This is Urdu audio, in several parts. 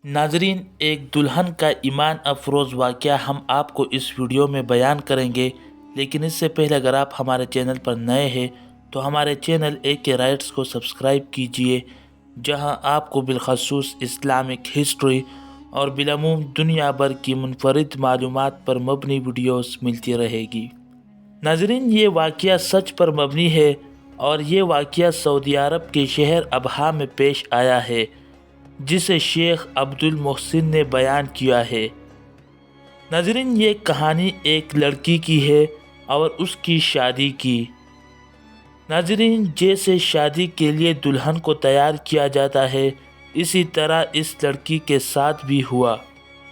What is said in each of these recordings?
ناظرین، ایک دلہن کا ایمان افروز واقعہ ہم آپ کو اس ویڈیو میں بیان کریں گے، لیکن اس سے پہلے اگر آپ ہمارے چینل پر نئے ہیں تو ہمارے چینل AK رائٹس کو سبسکرائب کیجئے، جہاں آپ کو بالخصوص اسلامک ہسٹری اور بالعموم دنیا بھر کی منفرد معلومات پر مبنی ویڈیوز ملتی رہے گی۔ ناظرین، یہ واقعہ سچ پر مبنی ہے اور یہ واقعہ سعودی عرب کے شہر ابہا میں پیش آیا ہے، جسے شیخ عبد المحسن نے بیان کیا ہے۔ ناظرین، یہ کہانی ایک لڑکی کی ہے اور اس کی شادی کی۔ ناظرین، جیسے شادی کے لیے دلہن کو تیار کیا جاتا ہے، اسی طرح اس لڑکی کے ساتھ بھی ہوا۔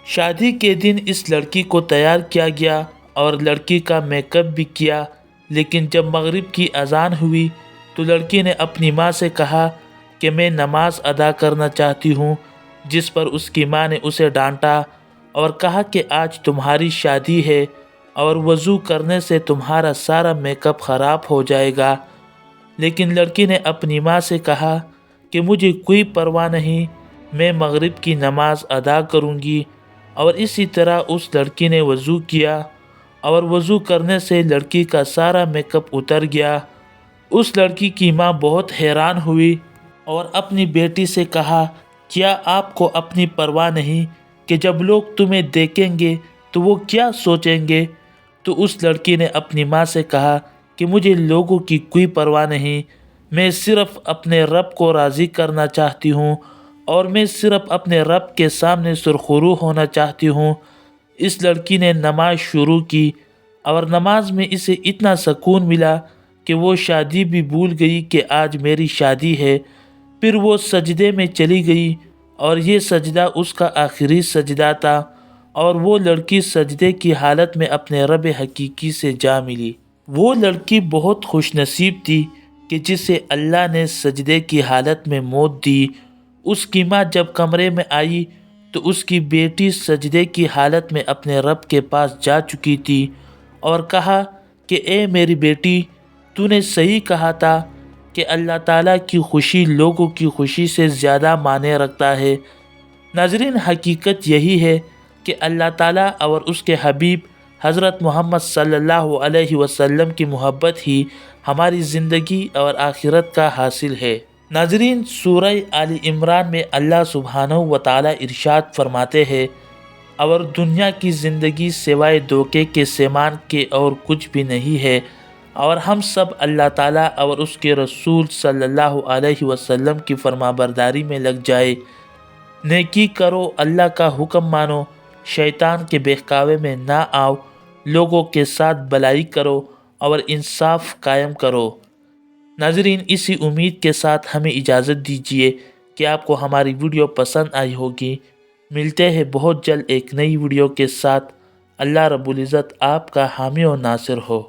شادی کے دن اس لڑکی کو تیار کیا گیا اور لڑکی کا میک اپ بھی کیا، لیکن جب مغرب کی اذان ہوئی تو لڑکی نے اپنی ماں سے کہا کہ میں نماز ادا کرنا چاہتی ہوں، جس پر اس کی ماں نے اسے ڈانٹا اور کہا کہ آج تمہاری شادی ہے اور وضو کرنے سے تمہارا سارا میک اپ خراب ہو جائے گا۔ لیکن لڑکی نے اپنی ماں سے کہا کہ مجھے کوئی پرواہ نہیں، میں مغرب کی نماز ادا کروں گی، اور اسی طرح اس لڑکی نے وضو کیا اور وضو کرنے سے لڑکی کا سارا میک اپ اتر گیا۔ اس لڑکی کی ماں بہت حیران ہوئی اور اپنی بیٹی سے کہا، کیا آپ کو اپنی پرواہ نہیں کہ جب لوگ تمہیں دیکھیں گے تو وہ کیا سوچیں گے؟ تو اس لڑکی نے اپنی ماں سے کہا کہ مجھے لوگوں کی کوئی پرواہ نہیں، میں صرف اپنے رب کو راضی کرنا چاہتی ہوں اور میں صرف اپنے رب کے سامنے سرخرو ہونا چاہتی ہوں۔ اس لڑکی نے نماز شروع کی اور نماز میں اسے اتنا سکون ملا کہ وہ شادی بھی بھول گئی کہ آج میری شادی ہے۔ پھر وہ سجدے میں چلی گئی اور یہ سجدہ اس کا آخری سجدہ تھا، اور وہ لڑکی سجدے کی حالت میں اپنے رب حقیقی سے جا ملی۔ وہ لڑکی بہت خوش نصیب تھی کہ جسے اللہ نے سجدے کی حالت میں موت دی۔ اس کی ماں جب کمرے میں آئی تو اس کی بیٹی سجدے کی حالت میں اپنے رب کے پاس جا چکی تھی اور کہا کہ اے میری بیٹی، تو نے صحیح کہا تھا کہ اللہ تعالیٰ کی خوشی لوگوں کی خوشی سے زیادہ معنی رکھتا ہے۔ ناظرین، حقیقت یہی ہے کہ اللہ تعالیٰ اور اس کے حبیب حضرت محمد صلی اللہ علیہ وسلم کی محبت ہی ہماری زندگی اور آخرت کا حاصل ہے۔ ناظرین، سورہ آل عمران میں اللہ سبحانہ وتعالی ارشاد فرماتے ہیں، اور دنیا کی زندگی سوائے دھوکے کے سامان کے اور کچھ بھی نہیں ہے، اور ہم سب اللہ تعالیٰ اور اس کے رسول صلی اللہ علیہ وسلم کی فرمانبرداری میں لگ جائے۔ نیکی کرو، اللہ کا حکم مانو، شیطان کے بہکاوے میں نہ آؤ، لوگوں کے ساتھ بھلائی کرو اور انصاف قائم کرو۔ ناظرین، اسی امید کے ساتھ ہمیں اجازت دیجیے کہ آپ کو ہماری ویڈیو پسند آئی ہوگی۔ ملتے ہیں بہت جلد ایک نئی ویڈیو کے ساتھ۔ اللہ رب العزت آپ کا حامی و ناصر ہو۔